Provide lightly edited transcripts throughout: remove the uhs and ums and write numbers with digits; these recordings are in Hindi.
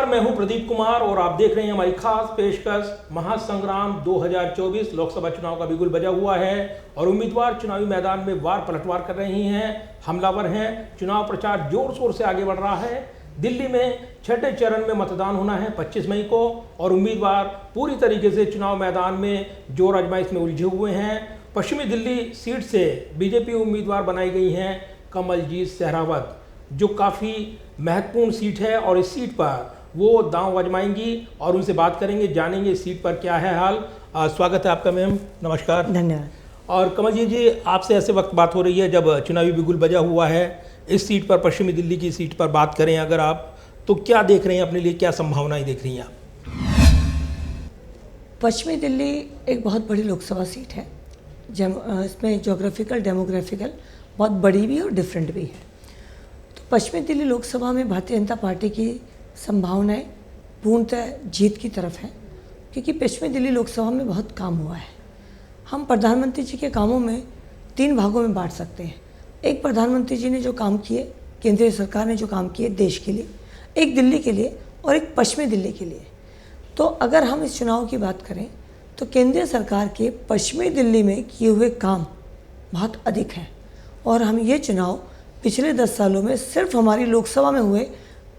नमस्कार, मैं हूं प्रदीप कुमार और आप देख रहे हैं हमारी खास पेशकश महासंग्राम 2024। लोकसभा चुनाव का बिगुल बजा हुआ है और उम्मीदवार चुनावी मैदान में वार पलटवार कर रहे हैं, हमलावर हैं। चुनाव प्रचार जोर शोर से आगे बढ़ रहा है। दिल्ली में छठे चरण में मतदान होना है 25 मई को और उम्मीदवार पूरी तरीके से चुनाव मैदान में जोर आजमाइश में उलझे हुए हैं। पश्चिमी दिल्ली सीट से बीजेपी उम्मीदवार बनाई गई हैं कमलजीत सहरावत, जो काफ़ी महत्वपूर्ण सीट है और इस सीट पर वो दांव आजमाएंगी और उनसे बात करेंगे, जानेंगे इस सीट पर क्या है हाल। स्वागत है आपका मैम, नमस्कार। धन्यवाद। और कमलजीत जी, आपसे ऐसे वक्त बात हो रही है जब चुनावी बिगुल बजा हुआ है। इस सीट पर, पश्चिमी दिल्ली की सीट पर बात करें अगर आप, तो क्या देख रहे हैं अपने लिए, क्या संभावनाएं देख रही हैं आप? पश्चिमी दिल्ली एक बहुत बड़ी लोकसभा सीट है। इसमें जोग्राफिकल डेमोग्राफिकल बहुत बड़ी भी और डिफरेंट भी है। तो पश्चिमी दिल्ली लोकसभा में भारतीय जनता पार्टी की संभावनाएं पूर्णतः जीत की तरफ है, क्योंकि पश्चिमी दिल्ली लोकसभा में बहुत काम हुआ है। हम प्रधानमंत्री जी के कामों में 3 भागों में बांट सकते हैं। एक, प्रधानमंत्री जी ने जो काम किए, केंद्रीय सरकार ने जो काम किए देश के लिए, एक दिल्ली के लिए और एक पश्चिमी दिल्ली के लिए। तो अगर हम इस चुनाव की बात करें तो केंद्रीय सरकार के पश्चिमी दिल्ली में किए हुए काम बहुत अधिक हैं और हम ये चुनाव पिछले 10 सालों में सिर्फ हमारी लोकसभा में हुए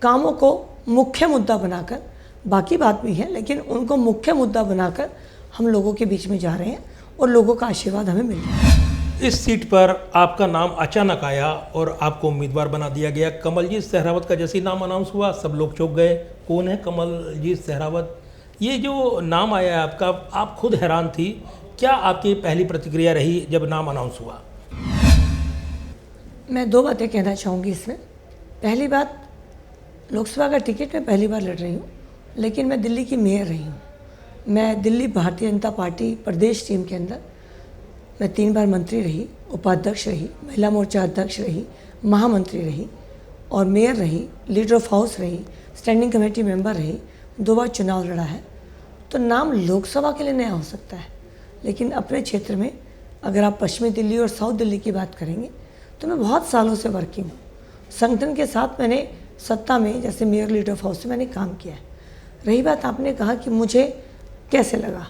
कामों को मुख्य मुद्दा बनाकर, बाकी बात भी है लेकिन उनको मुख्य मुद्दा बनाकर हम लोगों के बीच में जा रहे हैं और लोगों का आशीर्वाद हमें मिल रहा है। इस सीट पर आपका नाम अचानक आया और आपको उम्मीदवार बना दिया गया। कमलजीत सहरावत का जैसे ही नाम अनाउंस हुआ सब लोग चौंक गए, कौन है कमलजीत सहरावत? ये जो नाम आया है आपका, आप खुद हैरान थी। क्या आपकी पहली प्रतिक्रिया रही जब नाम अनाउंस हुआ? मैं 2 बातें कहना चाहूँगी इसमें। पहली बात, लोकसभा का टिकट मैं पहली बार लड़ रही हूँ, लेकिन मैं दिल्ली की मेयर रही हूँ। मैं दिल्ली भारतीय जनता पार्टी प्रदेश टीम के अंदर मैं 3 बार मंत्री रही, उपाध्यक्ष रही, महिला मोर्चा अध्यक्ष रही, महामंत्री रही और मेयर रही, लीडर ऑफ हाउस रही, स्टैंडिंग कमेटी मेंबर रही, 2 बार चुनाव लड़ा है। तो नाम लोकसभा के लिए नया हो सकता है, लेकिन अपने क्षेत्र में अगर आप पश्चिमी दिल्ली और साउथ दिल्ली की बात करेंगे तो मैं बहुत सालों से वर्किंग हूँ। संगठन के साथ मैंने सत्ता में, जैसे मेयर, लीडर ऑफ हाउस से मैंने काम किया है। रही बात आपने कहा कि मुझे कैसे लगा,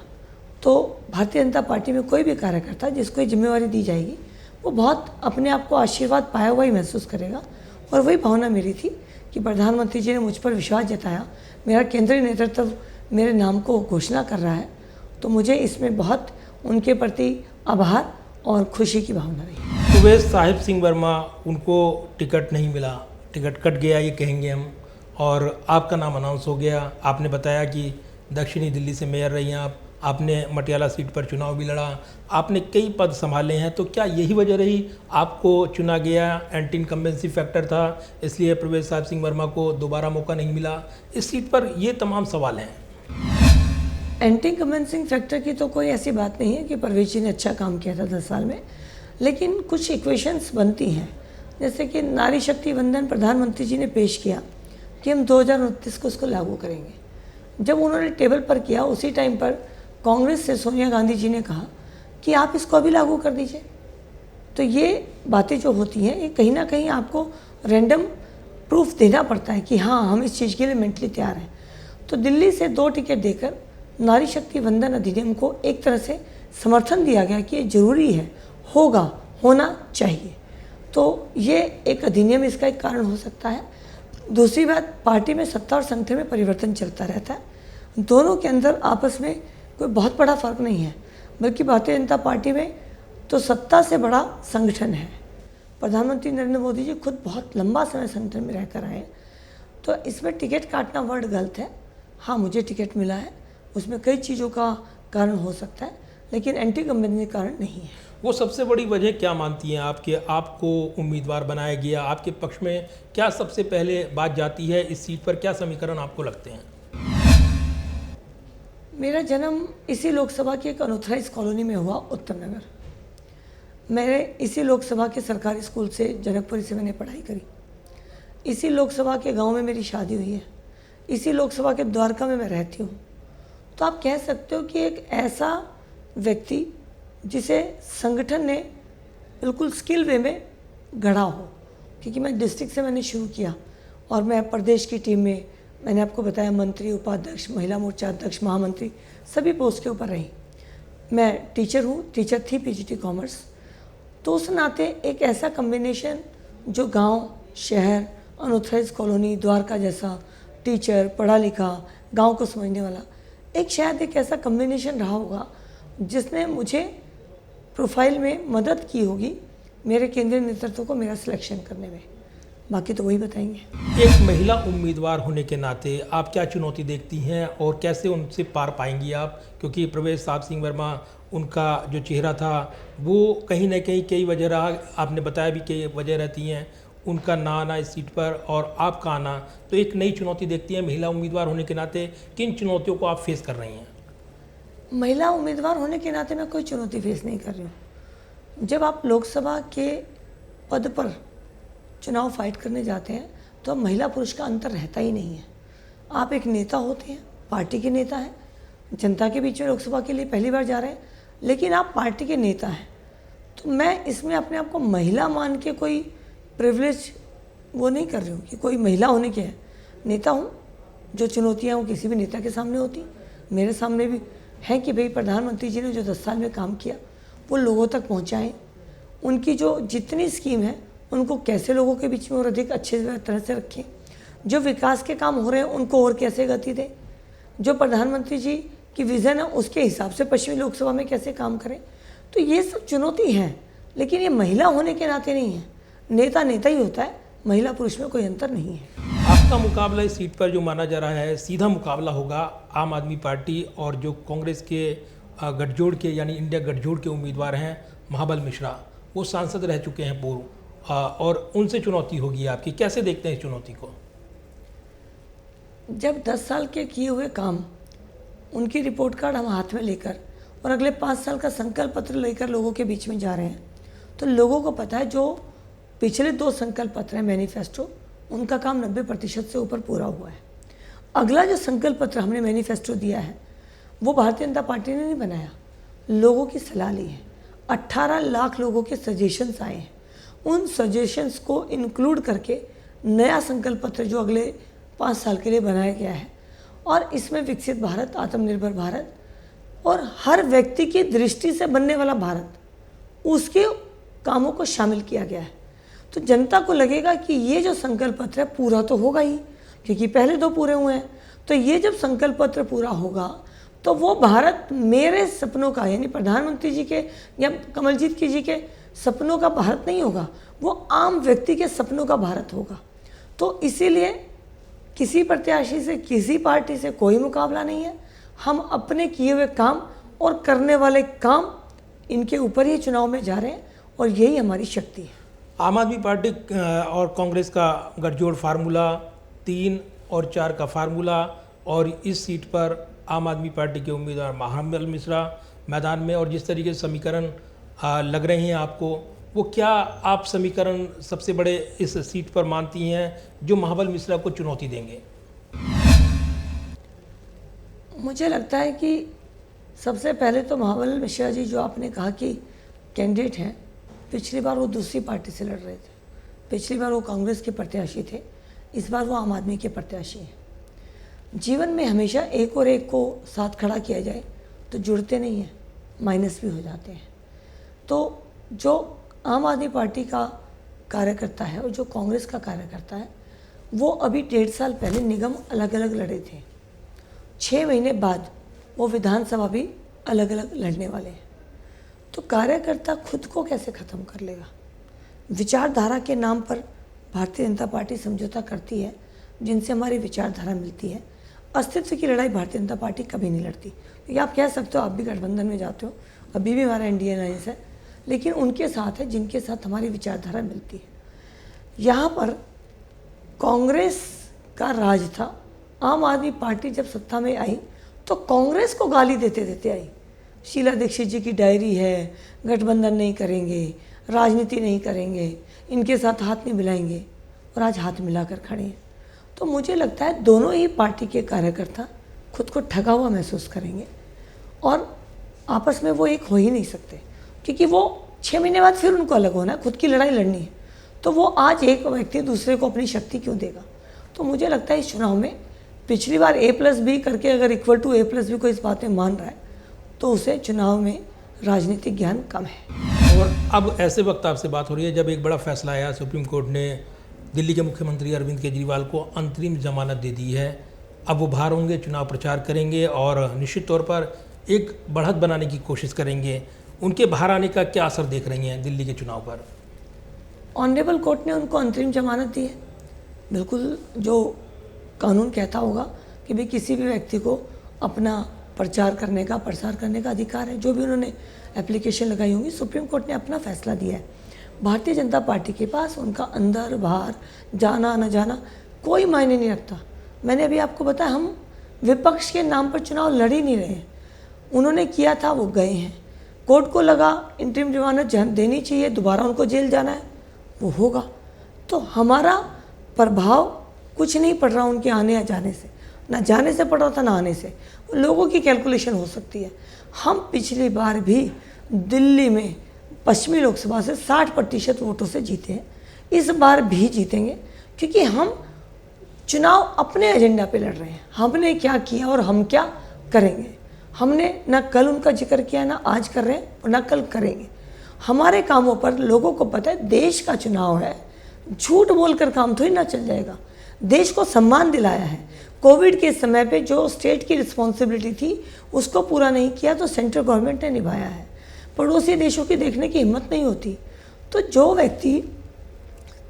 तो भारतीय जनता पार्टी में कोई भी कार्यकर्ता जिसको ये जिम्मेवारी दी जाएगी वो बहुत अपने आप को आशीर्वाद पाया हुआ ही महसूस करेगा। और वही भावना मेरी थी कि प्रधानमंत्री जी ने मुझ पर विश्वास जताया, मेरा केंद्रीय नेतृत्व मेरे नाम को घोषणा कर रहा है, तो मुझे इसमें बहुत उनके प्रति आभार और खुशी की भावना रही। उवैस साहिब सिंह वर्मा, उनको टिकट नहीं मिला, टिकट कट गया ये कहेंगे हम, और आपका नाम अनाउंस हो गया। आपने बताया कि दक्षिणी दिल्ली से मेयर रही हैं आपने मटियाला सीट पर चुनाव भी लड़ा, आपने कई पद संभाले हैं। तो क्या यही वजह रही आपको चुना गया? एंटी इनकम्बेंसी फैक्टर था, इसलिए प्रवेश साहिब सिंह वर्मा को दोबारा मौका नहीं मिला इस सीट पर? ये तमाम सवाल हैं। एंटी इनकम्बेंसी फैक्टर की तो कोई ऐसी बात नहीं है कि परवेश जी ने अच्छा काम किया था 10 साल में, लेकिन कुछ इक्वेशंस बनती हैं। जैसे कि नारी शक्ति वंदन प्रधानमंत्री जी ने पेश किया कि हम 2029 को उसको लागू करेंगे। जब उन्होंने टेबल पर किया, उसी टाइम पर कांग्रेस से सोनिया गांधी जी ने कहा कि आप इसको अभी लागू कर दीजिए। तो ये बातें जो होती हैं, ये कहीं ना कहीं आपको रैंडम प्रूफ देना पड़ता है कि हाँ, हम इस चीज़ के लिए मेंटली तैयार हैं। तो दिल्ली से 2 टिकट देकर नारी शक्ति वंदन अधिनियम को एक तरह से समर्थन दिया गया कि ये जरूरी है, होगा, होना चाहिए। तो ये एक अधिनियम इसका एक कारण हो सकता है। दूसरी बात, पार्टी में सत्ता और संगठन में परिवर्तन चलता रहता है। दोनों के अंदर आपस में कोई बहुत बड़ा फर्क नहीं है, बल्कि भारतीय जनता पार्टी में तो सत्ता से बड़ा संगठन है। प्रधानमंत्री नरेंद्र मोदी जी खुद बहुत लंबा समय संगठन में रहकर आए, तो इसमें टिकट काटना वर्ड गलत है। हाँ, मुझे टिकट मिला है, उसमें कई चीज़ों का कारण हो सकता है, लेकिन एंटी इनकम्बेंसी कारण नहीं है। वो सबसे बड़ी वजह क्या मानती हैं आप कि आपको उम्मीदवार बनाया गया? आपके पक्ष में क्या सबसे पहले बात जाती है इस सीट पर? क्या समीकरण आपको लगते हैं? मेरा जन्म इसी लोकसभा की एक अनऑथराइज कॉलोनी में हुआ, उत्तम नगर। मेरे इसी लोकसभा के सरकारी स्कूल से, जनकपुरी से मैंने पढ़ाई करी। इसी लोकसभा के गांव में मेरी शादी हुई है। इसी लोकसभा के द्वारका में मैं रहती हूँ। तो आप कह सकते हो कि एक ऐसा व्यक्ति जिसे संगठन ने बिल्कुल स्किल वे में गढ़ा हो, क्योंकि मैं डिस्ट्रिक्ट से मैंने शुरू किया और मैं प्रदेश की टीम में मैंने आपको बताया मंत्री, उपाध्यक्ष, महिला मोर्चा अध्यक्ष, महामंत्री, सभी पोस्ट के ऊपर रही। मैं टीचर हूँ, टीचर थी पीजीटी कॉमर्स। तो उस नाते एक ऐसा कम्बिनेशन जो गांव, शहर, अनऑथराइज कॉलोनी, द्वारका जैसा, टीचर, पढ़ा लिखा, गांव को समझने वाला, एक शायद एक ऐसा कम्बिनेशन रहा होगा जिसने मुझे प्रोफाइल में मदद की होगी मेरे केंद्रीय नेतृत्व को मेरा सिलेक्शन करने में। बाकी तो वही बताएंगे। एक महिला उम्मीदवार होने के नाते आप क्या चुनौती देखती हैं और कैसे उनसे पार पाएंगी आप? क्योंकि प्रवेश साहब सिंह वर्मा, उनका जो चेहरा था वो कहीं ना कहीं कई वजह रहा, आपने बताया भी कई वजह रहती हैं, उनका ना आना इस सीट पर और आपका आना, तो एक नई चुनौती देखती हैं महिला उम्मीदवार होने के नाते। किन चुनौतियों को आप फेस कर रही हैं? महिला उम्मीदवार होने के नाते मैं कोई चुनौती फेस नहीं कर रही हूँ। जब आप लोकसभा के पद पर चुनाव फाइट करने जाते हैं तो अब महिला पुरुष का अंतर रहता ही नहीं है। आप एक नेता होते हैं, पार्टी के नेता हैं, जनता के बीच में लोकसभा के लिए पहली बार जा रहे हैं, लेकिन आप पार्टी के नेता हैं। तो मैं इसमें अपने आप को महिला मान के कोई प्रिविलेज वो नहीं कर रही हूँ कि कोई महिला होने के है। नेता हूँ, जो चुनौतियाँ वो किसी भी नेता के सामने होती, मेरे सामने भी हैं कि भाई प्रधानमंत्री जी ने जो 10 साल में काम किया वो लोगों तक पहुँचाएँ। उनकी जो जितनी स्कीम है उनको कैसे लोगों के बीच में और अधिक अच्छे तरह से रखें, जो विकास के काम हो रहे हैं उनको और कैसे गति दें, जो प्रधानमंत्री जी की विज़न है उसके हिसाब से पश्चिमी लोकसभा में कैसे काम करें। तो ये सब चुनौती हैं, लेकिन ये महिला होने के नाते नहीं है। नेता नेता ही होता है, महिला पुरुष में कोई अंतर नहीं है। आपका मुकाबला इस सीट पर जो माना जा रहा है सीधा मुकाबला होगा आम आदमी पार्टी और जो कांग्रेस के गठजोड़ के यानी इंडिया गठजोड़ के उम्मीदवार हैं महाबल मिश्रा, वो सांसद रह चुके हैं पूर्व, और उनसे चुनौती होगी आपकी। कैसे देखते हैं इस चुनौती को? जब 10 साल के किए हुए काम, उनकी रिपोर्ट कार्ड हम हाथ में लेकर और अगले 5 साल का संकल्प पत्र लेकर लोगों के बीच में जा रहे हैं, तो लोगों को पता है जो पिछले 2 संकल्प पत्र हैं मैनिफेस्टो, उनका काम 90% से ऊपर पूरा हुआ है। अगला जो संकल्प पत्र हमने मैनिफेस्टो दिया है वो भारतीय जनता पार्टी ने नहीं बनाया, लोगों की सलाह ली है। 18 लाख लोगों के सजेशंस आए हैं, उन सजेशंस को इंक्लूड करके नया संकल्प पत्र जो अगले 5 साल के लिए बनाया गया है, और इसमें विकसित भारत, आत्मनिर्भर भारत और हर व्यक्ति की दृष्टि से बनने वाला भारत, उसके कामों को शामिल किया गया है। तो जनता को लगेगा कि ये जो संकल्प पत्र है पूरा तो होगा ही, क्योंकि पहले 2 पूरे हुए हैं। तो ये जब संकल्प पत्र पूरा होगा तो वो भारत मेरे सपनों का, यानी प्रधानमंत्री जी के या कमलजीत जी के सपनों का भारत नहीं होगा, वो आम व्यक्ति के सपनों का भारत होगा। तो इसीलिए किसी प्रत्याशी से, किसी पार्टी से कोई मुकाबला नहीं है। हम अपने किए हुए काम और करने वाले काम, इनके ऊपर ही चुनाव में जा रहे हैं और यही हमारी शक्ति है। आम आदमी पार्टी और कांग्रेस का गठजोड़ फार्मूला 3 और 4 का फार्मूला, और इस सीट पर आम आदमी पार्टी के उम्मीदवार महाबल मिश्रा मैदान में, और जिस तरीके से समीकरण लग रहे हैं आपको, वो क्या आप समीकरण सबसे बड़े इस सीट पर मानती हैं जो महाबल मिश्रा को चुनौती देंगे? मुझे लगता है कि सबसे पहले तो महाबल मिश्रा जी, जो आपने कहा कि कैंडिडेट हैं, पिछली बार वो दूसरी पार्टी से लड़ रहे थे, पिछली बार वो कांग्रेस के प्रत्याशी थे, इस बार वो आम आदमी के प्रत्याशी हैं। जीवन में हमेशा एक और एक को साथ खड़ा किया जाए तो जुड़ते नहीं हैं, माइनस भी हो जाते हैं। तो जो आम आदमी पार्टी का कार्यकर्ता है और जो कांग्रेस का कार्यकर्ता है, वो अभी 1.5 साल पहले निगम अलग अलग लड़े थे, 6 महीने बाद वो विधानसभा भी अलग अलग लड़ने वाले हैं। तो कार्यकर्ता खुद को कैसे ख़त्म कर लेगा? विचारधारा के नाम पर भारतीय जनता पार्टी समझौता करती है, जिनसे हमारी विचारधारा मिलती है। अस्तित्व की लड़ाई भारतीय जनता पार्टी कभी नहीं लड़ती। तो आप कह सकते हो आप भी गठबंधन में जाते हो, अभी भी हमारा इंडियन अलायंस है, लेकिन उनके साथ है जिनके साथ हमारी विचारधारा मिलती है। यहाँ पर कांग्रेस का राज था। आम आदमी पार्टी जब सत्ता में आई तो कांग्रेस को गाली देते देते आई। शीला दीक्षित जी की डायरी है, गठबंधन नहीं करेंगे, राजनीति नहीं करेंगे, इनके साथ हाथ नहीं मिलाएंगे, और आज हाथ मिलाकर खड़े हैं। तो मुझे लगता है दोनों ही पार्टी के कार्यकर्ता खुद को ठगा हुआ महसूस करेंगे और आपस में वो एक हो ही नहीं सकते, क्योंकि वो 6 महीने बाद फिर उनको अलग होना है, खुद की लड़ाई लड़नी है। तो वो आज एक व्यक्ति दूसरे को अपनी शक्ति क्यों देगा? तो मुझे लगता है इस चुनाव में पिछली बार A+B करके अगर इक्वल टू A+B को इस बात में मान रहा है तो उसे चुनाव में राजनीतिक ज्ञान कम है। और अब ऐसे वक्त आपसे बात हो रही है जब एक बड़ा फैसला आया, सुप्रीम कोर्ट ने दिल्ली के मुख्यमंत्री अरविंद केजरीवाल को अंतरिम जमानत दे दी है। अब वो बाहर होंगे, चुनाव प्रचार करेंगे और निश्चित तौर पर एक बढ़त बनाने की कोशिश करेंगे। उनके बाहर आने का क्या असर देख रही हैं दिल्ली के चुनाव पर? ऑनरेबल कोर्ट ने उनको अंतरिम जमानत दी है। बिल्कुल जो कानून कहता होगा कि भाई किसी भी व्यक्ति को अपना प्रचार करने का, प्रसार करने का अधिकार है। जो भी उन्होंने एप्लीकेशन लगाई होंगी, सुप्रीम कोर्ट ने अपना फैसला दिया है। भारतीय जनता पार्टी के पास उनका अंदर बाहर जाना न जाना कोई मायने नहीं रखता। मैंने अभी आपको बताया, हम विपक्ष के नाम पर चुनाव लड़ ही नहीं रहे हैं। उन्होंने किया था, वो गए हैं। कोर्ट को लगा इंटरिम जमानत देनी चाहिए, दोबारा उनको जेल जाना है, वो होगा। तो हमारा प्रभाव कुछ नहीं पड़ रहा उनके आने या जाने से, ना जाने से पड़ रहा था ना आने से। लोगों की कैलकुलेशन हो सकती है। हम पिछली बार भी दिल्ली में पश्चिमी लोकसभा से 60% वोटों से जीते हैं। इस बार भी जीतेंगे क्योंकि हम चुनाव अपने एजेंडा पे लड़ रहे हैं। हमने क्या किया और हम क्या करेंगे। हमने ना कल उनका जिक्र किया, ना आज कर रहे हैं और ना कल करेंगे। हमारे कामों पर लोगों को पता है, देश का चुनाव है, झूठ बोलकर काम थोड़ी ना चल जाएगा। देश को सम्मान दिलाया है। कोविड के समय पे जो स्टेट की रिस्पॉन्सिबिलिटी थी उसको पूरा नहीं किया तो सेंट्रल गवर्नमेंट ने निभाया है। पड़ोसी देशों की देखने की हिम्मत नहीं होती। तो जो व्यक्ति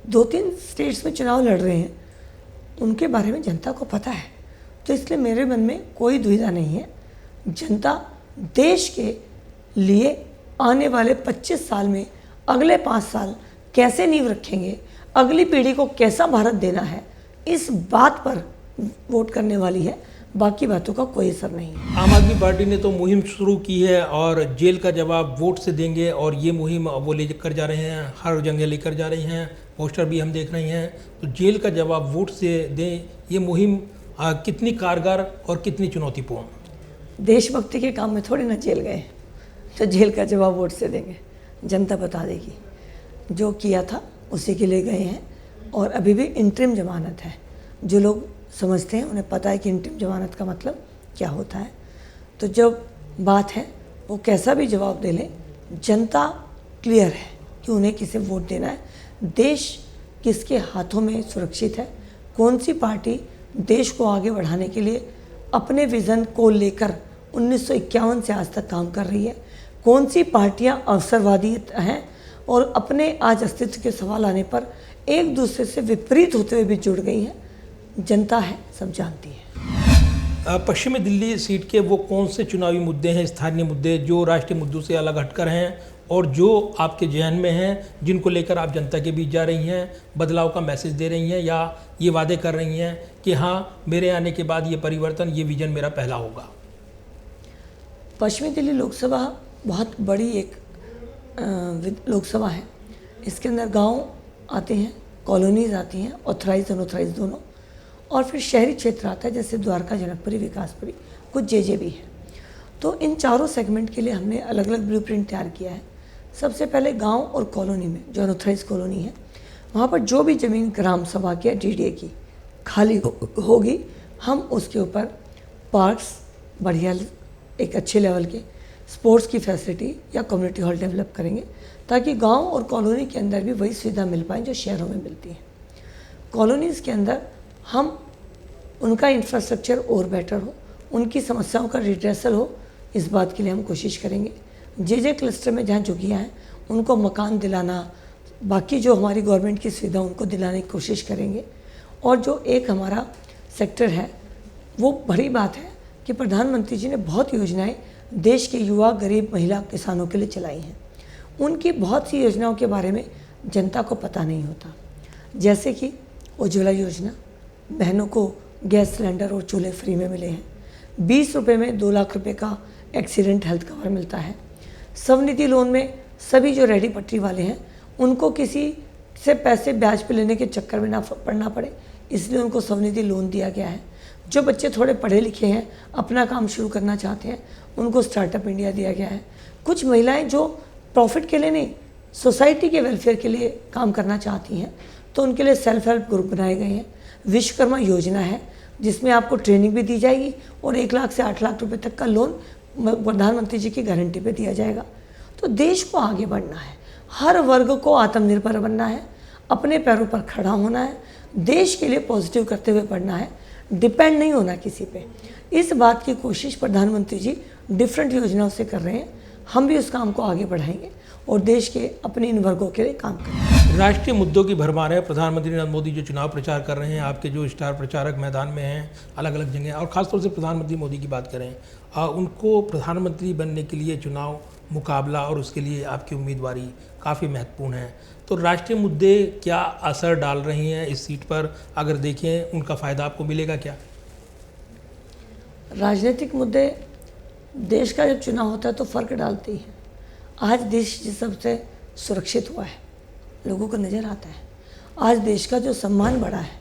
2-3 स्टेट्स में चुनाव लड़ रहे हैं उनके बारे में जनता को पता है। तो इसलिए मेरे मन में कोई दुविधा नहीं है। जनता देश के लिए आने वाले 25 साल में, अगले 5 साल कैसे नींव रखेंगे, अगली पीढ़ी को कैसा भारत देना है, इस बात पर वोट करने वाली है। बाकी बातों का कोई असर नहीं है। आम आदमी पार्टी ने तो मुहिम शुरू की है और जेल का जवाब वोट से देंगे, और ये मुहिम वो लेकर जा रहे हैं, हर जगह लेकर जा रही हैं। पोस्टर भी हम देख रहे हैं। तो जेल का जवाब वोट से दें, ये मुहिम कितनी कारगर और कितनी चुनौतीपूर्ण? देशभक्ति के काम में थोड़ी ना जेल गए, तो जेल का जवाब वोट से देंगे। जनता बता देगी। जो किया था उसी के लिए गए हैं और अभी भी इंटरिम जमानत है। जो लोग समझते हैं उन्हें पता है कि इंटरिम जमानत का मतलब क्या होता है। तो जब बात है वो कैसा भी जवाब दे लें, जनता क्लियर है कि उन्हें किसे वोट देना है। देश किसके हाथों में सुरक्षित है, कौन सी पार्टी देश को आगे बढ़ाने के लिए अपने विज़न को लेकर 1951 से आज तक काम कर रही है, कौन सी पार्टियां अवसरवादी हैं और अपने आज अस्तित्व के सवाल आने पर एक दूसरे से विपरीत होते हुए भी जुड़ गई हैं। जनता है, सब जानती है। पश्चिमी दिल्ली सीट के वो कौन से चुनावी मुद्दे हैं, स्थानीय मुद्दे, जो राष्ट्रीय मुद्दों से अलग हटकर हैं और जो आपके जहन में हैं, जिनको लेकर आप जनता के बीच जा रही हैं, बदलाव का मैसेज दे रही हैं या ये वादे कर रही हैं कि हाँ, मेरे आने के बाद ये परिवर्तन, ये विजन मेरा पहला होगा? पश्चिमी दिल्ली लोकसभा बहुत बड़ी एक लोकसभा है। इसके अंदर गांव आते हैं, कॉलोनीज आती हैं, ऑथराइज अनऑथराइज दोनों, और फिर शहरी क्षेत्र आता है जैसे द्वारका, जनकपुरी, विकासपुरी, कुछ जे भी है। तो इन चारों सेगमेंट के लिए हमने अलग अलग ब्लूप्रिंट तैयार किया है। सबसे पहले गांव और कॉलोनी में, जो अनऑथराइज कॉलोनी है, वहाँ पर जो भी ज़मीन ग्राम सभा की या DDA की खाली होगी, हम उसके ऊपर पार्क्स, बढ़िया एक अच्छे लेवल के स्पोर्ट्स की फैसिलिटी या कम्युनिटी हॉल डेवलप करेंगे ताकि गांव और कॉलोनी के अंदर भी वही सुविधा मिल पाए जो शहरों में मिलती है। कॉलोनीज़ के अंदर हम उनका इंफ्रास्ट्रक्चर और बेटर हो, उनकी समस्याओं का रिड्रेसल हो, इस बात के लिए हम कोशिश करेंगे। जे क्लस्टर में जहाँ झुग्गियाँ हैं उनको मकान दिलाना, बाकी जो हमारी गवर्नमेंट की सुविधा उनको दिलाने की कोशिश करेंगे। और जो एक हमारा सेक्टर है, वो बड़ी बात है कि प्रधानमंत्री जी ने बहुत योजनाएं देश के युवा, गरीब, महिला, किसानों के लिए चलाई हैं। उनकी बहुत सी योजनाओं के बारे में जनता को पता नहीं होता, जैसे कि उज्ज्वला योजना, बहनों को गैस सिलेंडर और चूल्हे फ्री में मिले हैं। 20 रुपये में 2 लाख रुपए का एक्सीडेंट हेल्थ कवर मिलता है। स्वनिधि लोन में सभी जो रेडी पटरी वाले हैं उनको किसी से पैसे ब्याज पे लेने के चक्कर में ना पड़ना पड़े, इसलिए उनको स्वनिधि लोन दिया गया है। जो बच्चे थोड़े पढ़े लिखे हैं, अपना काम शुरू करना चाहते हैं, उनको स्टार्टअप इंडिया दिया गया है। कुछ महिलाएं जो प्रॉफिट के लिए नहीं, सोसाइटी के वेलफेयर के लिए काम करना चाहती हैं, तो उनके लिए सेल्फ हेल्प ग्रुप बनाए गए हैं। विश्वकर्मा योजना है, जिसमें आपको ट्रेनिंग भी दी जाएगी और 1 लाख से 8 लाख रुपए तक का लोन प्रधानमंत्री जी की गारंटी पे दिया जाएगा। तो देश को आगे बढ़ना है, हर वर्ग को आत्मनिर्भर बनना है, अपने पैरों पर खड़ा होना है, देश के लिए पॉजिटिव करते हुए बढ़ना है, डिपेंड नहीं होना किसी पे। इस बात की कोशिश प्रधानमंत्री जी डिफरेंट योजनाओं से कर रहे हैं। हम भी उस काम को आगे बढ़ाएंगे और देश के अपने इन वर्गों के लिए काम करेंगे। राष्ट्रीय मुद्दों की भरमार है। प्रधानमंत्री नरेंद्र मोदी जो चुनाव प्रचार कर रहे हैं, आपके जो स्टार प्रचारक मैदान में हैं अलग अलग जगह, और ख़ासतौर से प्रधानमंत्री मोदी की बात करें, उनको प्रधानमंत्री बनने के लिए चुनाव मुकाबला और उसके लिए आपकी उम्मीदवारी काफ़ी महत्वपूर्ण है। तो राष्ट्रीय मुद्दे क्या असर डाल रही हैं इस सीट पर? अगर देखें उनका फ़ायदा आपको मिलेगा क्या? राजनीतिक मुद्दे देश का जब चुनाव होता है तो फ़र्क डालते ही हैं। आज देश जिस सबसे सुरक्षित हुआ है, लोगों को नज़र आता है। आज देश का जो सम्मान बढ़ा है,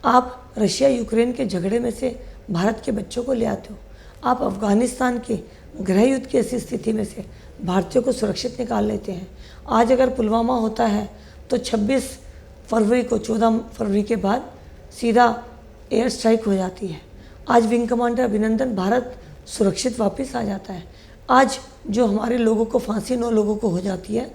आप रशिया यूक्रेन के झगड़े में से भारत के बच्चों को ले आते हो, आप अफ़गानिस्तान के गृह युद्ध की ऐसी स्थिति में से भारतीयों को सुरक्षित निकाल लेते हैं। आज अगर पुलवामा होता है तो 26 फरवरी को 14 फरवरी के बाद सीधा एयर स्ट्राइक हो जाती है। आज विंग कमांडर अभिनंदन भारत सुरक्षित वापस आ जाता है। आज जो हमारे लोगों को फांसी 9 लोगों को हो जाती है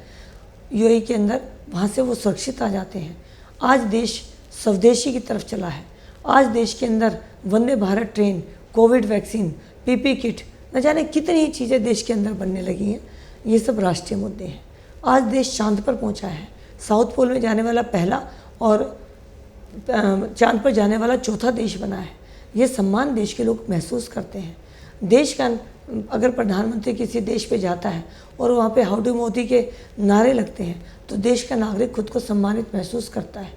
यूएई के अंदर, वहाँ से वो सुरक्षित आ जाते हैं। आज देश स्वदेशी की तरफ चला है। आज देश के अंदर Vande Bharat train, covid vaccine, PP kit, न जाने कितनी ही चीज़ें देश के अंदर बनने लगी हैं। ये सब राष्ट्रीय मुद्दे हैं। आज देश चांद पर पहुंचा है, साउथ पोल में जाने वाला पहला और चांद पर जाने वाला चौथा देश बना है। ये सम्मान देश के लोग महसूस करते हैं। देश का अगर प्रधानमंत्री किसी देश पे जाता है और वहाँ पे हाउडी मोदी के नारे लगते हैं तो देश का नागरिक खुद को सम्मानित महसूस करता है।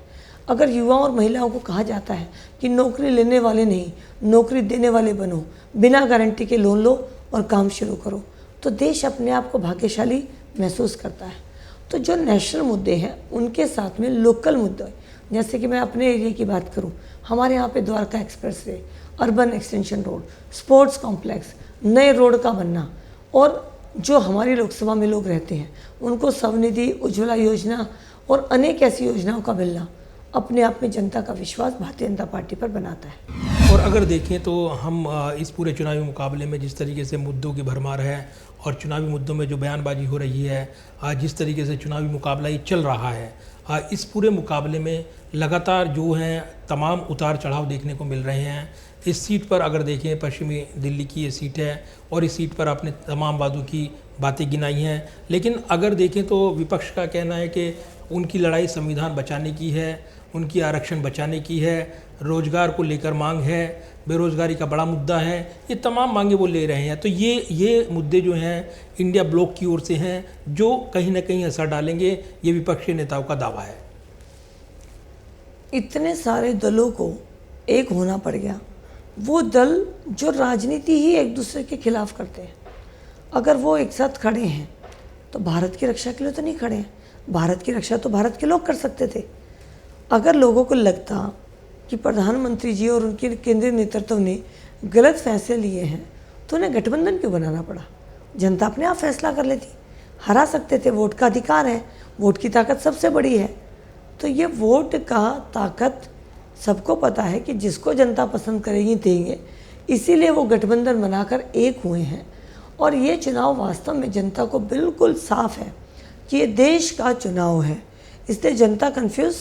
अगर युवाओं और महिलाओं को कहा जाता है कि नौकरी लेने वाले नहीं, नौकरी देने वाले बनो, बिना गारंटी के लोन लो और काम शुरू करो, तो देश अपने आप को भाग्यशाली महसूस करता है। तो जो नेशनल मुद्दे हैं उनके साथ में लोकल मुद्दे, जैसे कि मैं अपने एरिया की बात करूं, हमारे यहाँ पे Dwarka express way, urban extension road, sports complex, नए रोड का बनना, और जो हमारी लोकसभा में लोग रहते हैं उनको स्वनिधि, उज्ज्वला योजना और अनेक ऐसी योजनाओं का मिलना अपने आप में जनता का विश्वास भारतीय जनता पार्टी पर बनाता है। और अगर देखें तो हम इस पूरे चुनावी मुकाबले में जिस तरीके से मुद्दों की भरमार है और चुनावी मुद्दों में जो बयानबाजी हो रही है, जिस तरीके से चुनावी मुकाबला ये चल रहा है, इस पूरे मुकाबले में लगातार जो हैं तमाम उतार चढ़ाव देखने को मिल रहे हैं। इस सीट पर अगर देखें, पश्चिमी दिल्ली की ये सीट है और इस सीट पर आपने तमाम वादों की बातें गिनाई हैं, लेकिन अगर देखें तो विपक्ष का कहना है कि उनकी लड़ाई संविधान बचाने की है, उनकी आरक्षण बचाने की है, रोजगार को लेकर मांग है, बेरोजगारी का बड़ा मुद्दा है, ये तमाम मांगे वो ले रहे हैं। तो ये मुद्दे जो हैं इंडिया ब्लॉक की ओर से हैं जो कहीं ना कहीं असर डालेंगे, ये विपक्षी नेताओं का दावा है। इतने सारे दलों को एक होना पड़ गया, वो दल जो राजनीति ही एक दूसरे के खिलाफ करते हैं, अगर वो एक साथ खड़े हैं तो भारत की रक्षा के लिए तो नहीं खड़े हैं। भारत की रक्षा तो भारत के लोग कर सकते थे। अगर लोगों को लगता कि प्रधानमंत्री जी और उनके केंद्रीय नेतृत्व ने गलत फैसले लिए हैं तो उन्हें गठबंधन क्यों बनाना पड़ा? जनता अपने आप फैसला कर लेती, हरा सकते थे। वोट का अधिकार है, वोट की ताकत सबसे बड़ी है। तो ये वोट का ताकत सबको पता है कि जिसको जनता पसंद करेगी देंगे, इसीलिए वो गठबंधन बनाकर एक हुए हैं। और ये चुनाव वास्तव में जनता को बिल्कुल साफ है कि ये देश का चुनाव है, इसलिए जनता कंफ्यूज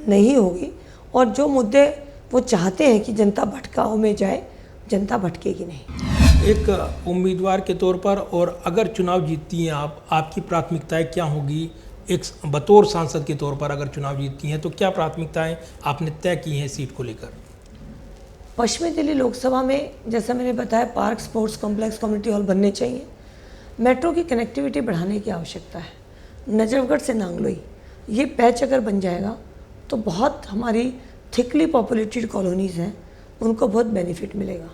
नहीं होगी। और जो मुद्दे वो चाहते हैं कि जनता भटकाव में जाए, जनता भटकेगी नहीं। एक उम्मीदवार के तौर पर, और अगर चुनाव जीतती हैं आप, आपकी प्राथमिकताएं क्या होगी? एक बतौर सांसद के तौर पर अगर चुनाव जीतती हैं तो क्या प्राथमिकताएं आपने तय की हैं सीट को लेकर? पश्चिमी दिल्ली लोकसभा में जैसा मैंने बताया, park, sports complex, community hall बनने चाहिए। मेट्रो की कनेक्टिविटी बढ़ाने की आवश्यकता है। नजफगढ़ से नांगलोई ये पैच अगर बन जाएगा तो बहुत हमारी थिकली पॉपुलेटेड कॉलोनीज़ हैं, उनको बहुत बेनिफिट मिलेगा।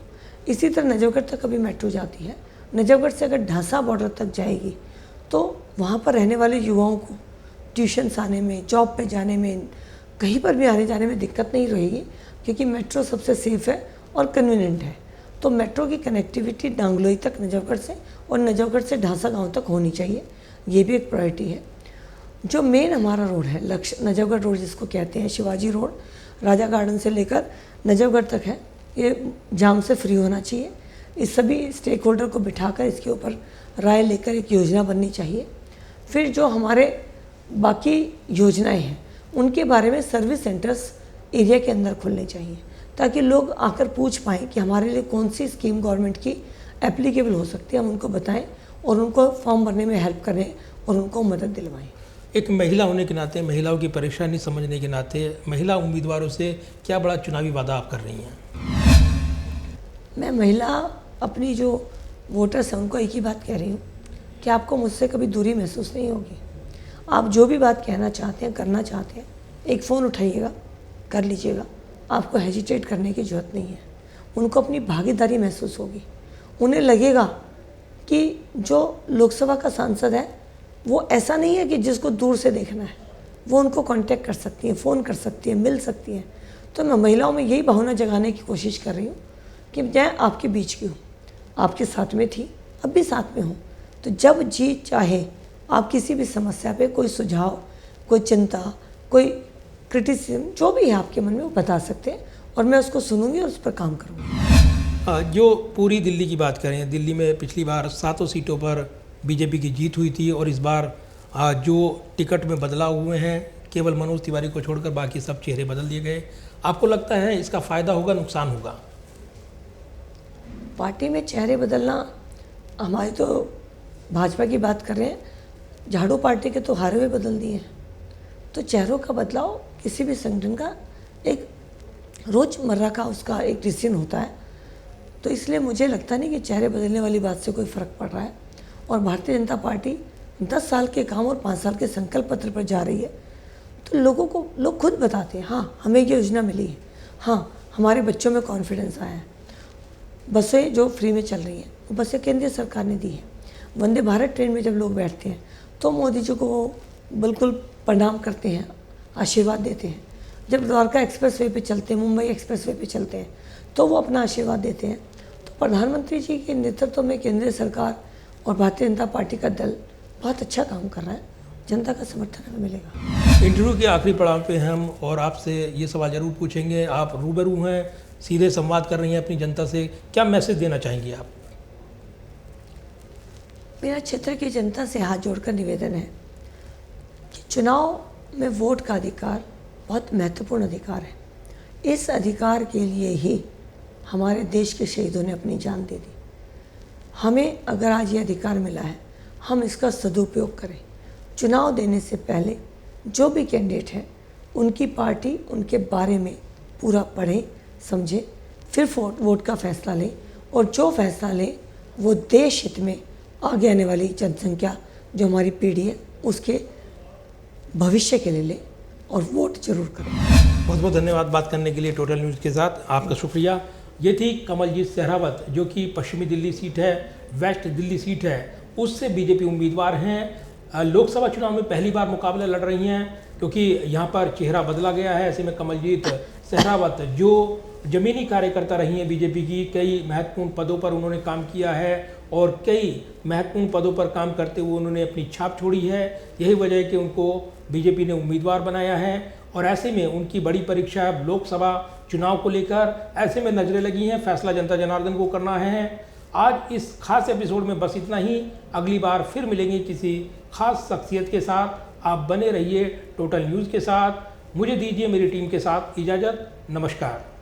इसी तरह नजफगढ़ तक अभी मेट्रो जाती है। नजफगढ़ से अगर ढांसा बॉर्डर तक जाएगी तो वहाँ पर रहने वाले युवाओं को ट्यूशन्स आने में, जॉब पे जाने में, कहीं पर भी आने जाने में दिक्कत नहीं रहेगी, क्योंकि मेट्रो सबसे सेफ़ है और कन्वीनियंट है। तो मेट्रो की कनेक्टिविटी नांगलोई तक नजफगढ़ से और नजफगढ़ से ढांसा गांव तक होनी चाहिए, ये भी एक प्रायोरिटी है। जो मेन हमारा रोड है, लक्ष्य नजफगढ़ रोड जिसको कहते हैं, शिवाजी रोड, राजा गार्डन से लेकर नजफगढ़ तक है, ये जाम से फ्री होना चाहिए। इस सभी स्टेक होल्डर को बिठाकर इसके ऊपर राय लेकर एक योजना बननी चाहिए। फिर जो हमारे बाकी योजनाएं हैं उनके बारे में सर्विस सेंटर्स एरिया के अंदर खुलने चाहिए, ताकि लोग आकर पूछ पाएँ कि हमारे लिए कौन सी स्कीम गवर्नमेंट की एप्लीकेबल हो सकती है, हम उनको बताएं और उनको फॉर्म भरने में हेल्प करें और उनको मदद दिलवाएं। एक महिला होने के नाते, महिलाओं की परेशानी समझने के नाते, महिला उम्मीदवारों से क्या बड़ा चुनावी वादा आप कर रही हैं? मैं महिला अपनी जो वोटर्स हैं उनको एक ही बात कह रही हूँ कि आपको मुझसे कभी दूरी महसूस नहीं होगी। आप जो भी बात कहना चाहते हैं, करना चाहते हैं, एक फ़ोन उठाइएगा, कर लीजिएगा। आपको हेजिटेट करने की ज़रूरत नहीं है। उनको अपनी भागीदारी महसूस होगी। उन्हें लगेगा कि जो लोकसभा का सांसद है वो ऐसा नहीं है कि जिसको दूर से देखना है, वो उनको कांटेक्ट कर सकती हैं, फ़ोन कर सकती हैं, मिल सकती हैं। तो मैं महिलाओं में यही भावना जगाने की कोशिश कर रही हूँ कि मैं आपके बीच की हूँ, आपके साथ में थी, अब भी साथ में हूँ। तो जब जी चाहे आप किसी भी समस्या पे कोई सुझाव, कोई चिंता, कोई क्रिटिसिज्म, जो भी है आपके मन में, वो बता सकते हैं और मैं उसको सुनूंगी और उस पर काम करूँगी। जो पूरी दिल्ली की बात करें, दिल्ली में पिछली बार 7 सीटों पर बीजेपी की जीत हुई थी और इस बार जो टिकट में बदलाव हुए हैं, केवल मनोज तिवारी को छोड़कर बाकी सब चेहरे बदल दिए गए। आपको लगता है इसका फ़ायदा होगा, नुकसान होगा? पार्टी में चेहरे बदलना, हमारी तो भाजपा की बात कर रहे हैं, झाड़ू पार्टी के तो हारे हुए बदल दिए हैं। तो चेहरों का बदलाव किसी भी संगठन का एक रोज़मर्रा का उसका एक डिसीजन होता है। तो इसलिए मुझे लगता नहीं कि चेहरे बदलने वाली बात से कोई फ़र्क पड़ रहा है। और भारतीय जनता पार्टी 10 साल के काम और 5 साल के संकल्प पत्र पर जा रही है। तो लोगों को लोग खुद बताते हैं, हाँ हमें ये योजना मिली है, हाँ हमारे बच्चों में कॉन्फिडेंस आया है। बसें जो फ्री में चल रही हैं वो बसें केंद्रीय सरकार ने दी है। वंदे भारत ट्रेन में जब लोग बैठते हैं तो मोदी जी को वो बिल्कुल प्रणाम करते हैं, आशीर्वाद देते हैं। जब द्वारका एक्सप्रेस वे पर चलते हैं, मुंबई एक्सप्रेस वे पर चलते हैं, तो वो अपना आशीर्वाद देते हैं। तो प्रधानमंत्री जी के नेतृत्व में केंद्रीय सरकार और भारतीय जनता पार्टी का दल बहुत अच्छा काम कर रहा है। जनता का समर्थन हमें मिलेगा। इंटरव्यू के आखिरी पड़ाव पे हम और आपसे ये सवाल जरूर पूछेंगे। आप रूबरू हैं, सीधे संवाद कर रही हैं अपनी जनता से, क्या मैसेज देना चाहेंगी आप? मेरा क्षेत्र की जनता से हाथ जोड़कर निवेदन है कि चुनाव में वोट का अधिकार बहुत महत्वपूर्ण अधिकार है। इस अधिकार के लिए ही हमारे देश के शहीदों ने अपनी जान दे दी। हमें अगर आज ये अधिकार मिला है, हम इसका सदुपयोग करें। चुनाव देने से पहले जो भी कैंडिडेट हैं उनकी पार्टी, उनके बारे में पूरा पढ़ें, समझें, फिर वोट का फैसला लें। और जो फैसला लें वो देश हित में, आगे आने वाली जनसंख्या जो हमारी पीढ़ी है उसके भविष्य के लिए लें और वोट जरूर करें। बहुत बहुत धन्यवाद बात करने के लिए टोटल न्यूज़ के साथ, आपका शुक्रिया। ये थी कमलजीत सहरावत, जो कि पश्चिमी दिल्ली सीट है, वेस्ट दिल्ली सीट है, उससे बीजेपी उम्मीदवार हैं। लोकसभा चुनाव में पहली बार मुकाबला लड़ रही हैं, क्योंकि यहाँ पर चेहरा बदला गया है। ऐसे में कमलजीत सहरावत जो ज़मीनी कार्यकर्ता रही हैं बीजेपी की, कई महत्वपूर्ण पदों पर उन्होंने काम किया है और कई महत्वपूर्ण पदों पर काम करते हुए उन्होंने अपनी छाप छोड़ी है। यही वजह है कि उनको बीजेपी ने उम्मीदवार बनाया है और ऐसे में उनकी बड़ी परीक्षा है लोकसभा चुनाव को लेकर। ऐसे में नजरें लगी हैं, फैसला जनता जनार्दन को करना है। आज इस खास एपिसोड में बस इतना ही। अगली बार फिर मिलेंगे किसी खास शख्सियत के साथ। आप बने रहिए टोटल न्यूज़ के साथ। मुझे दीजिए मेरी टीम के साथ इजाज़त। नमस्कार।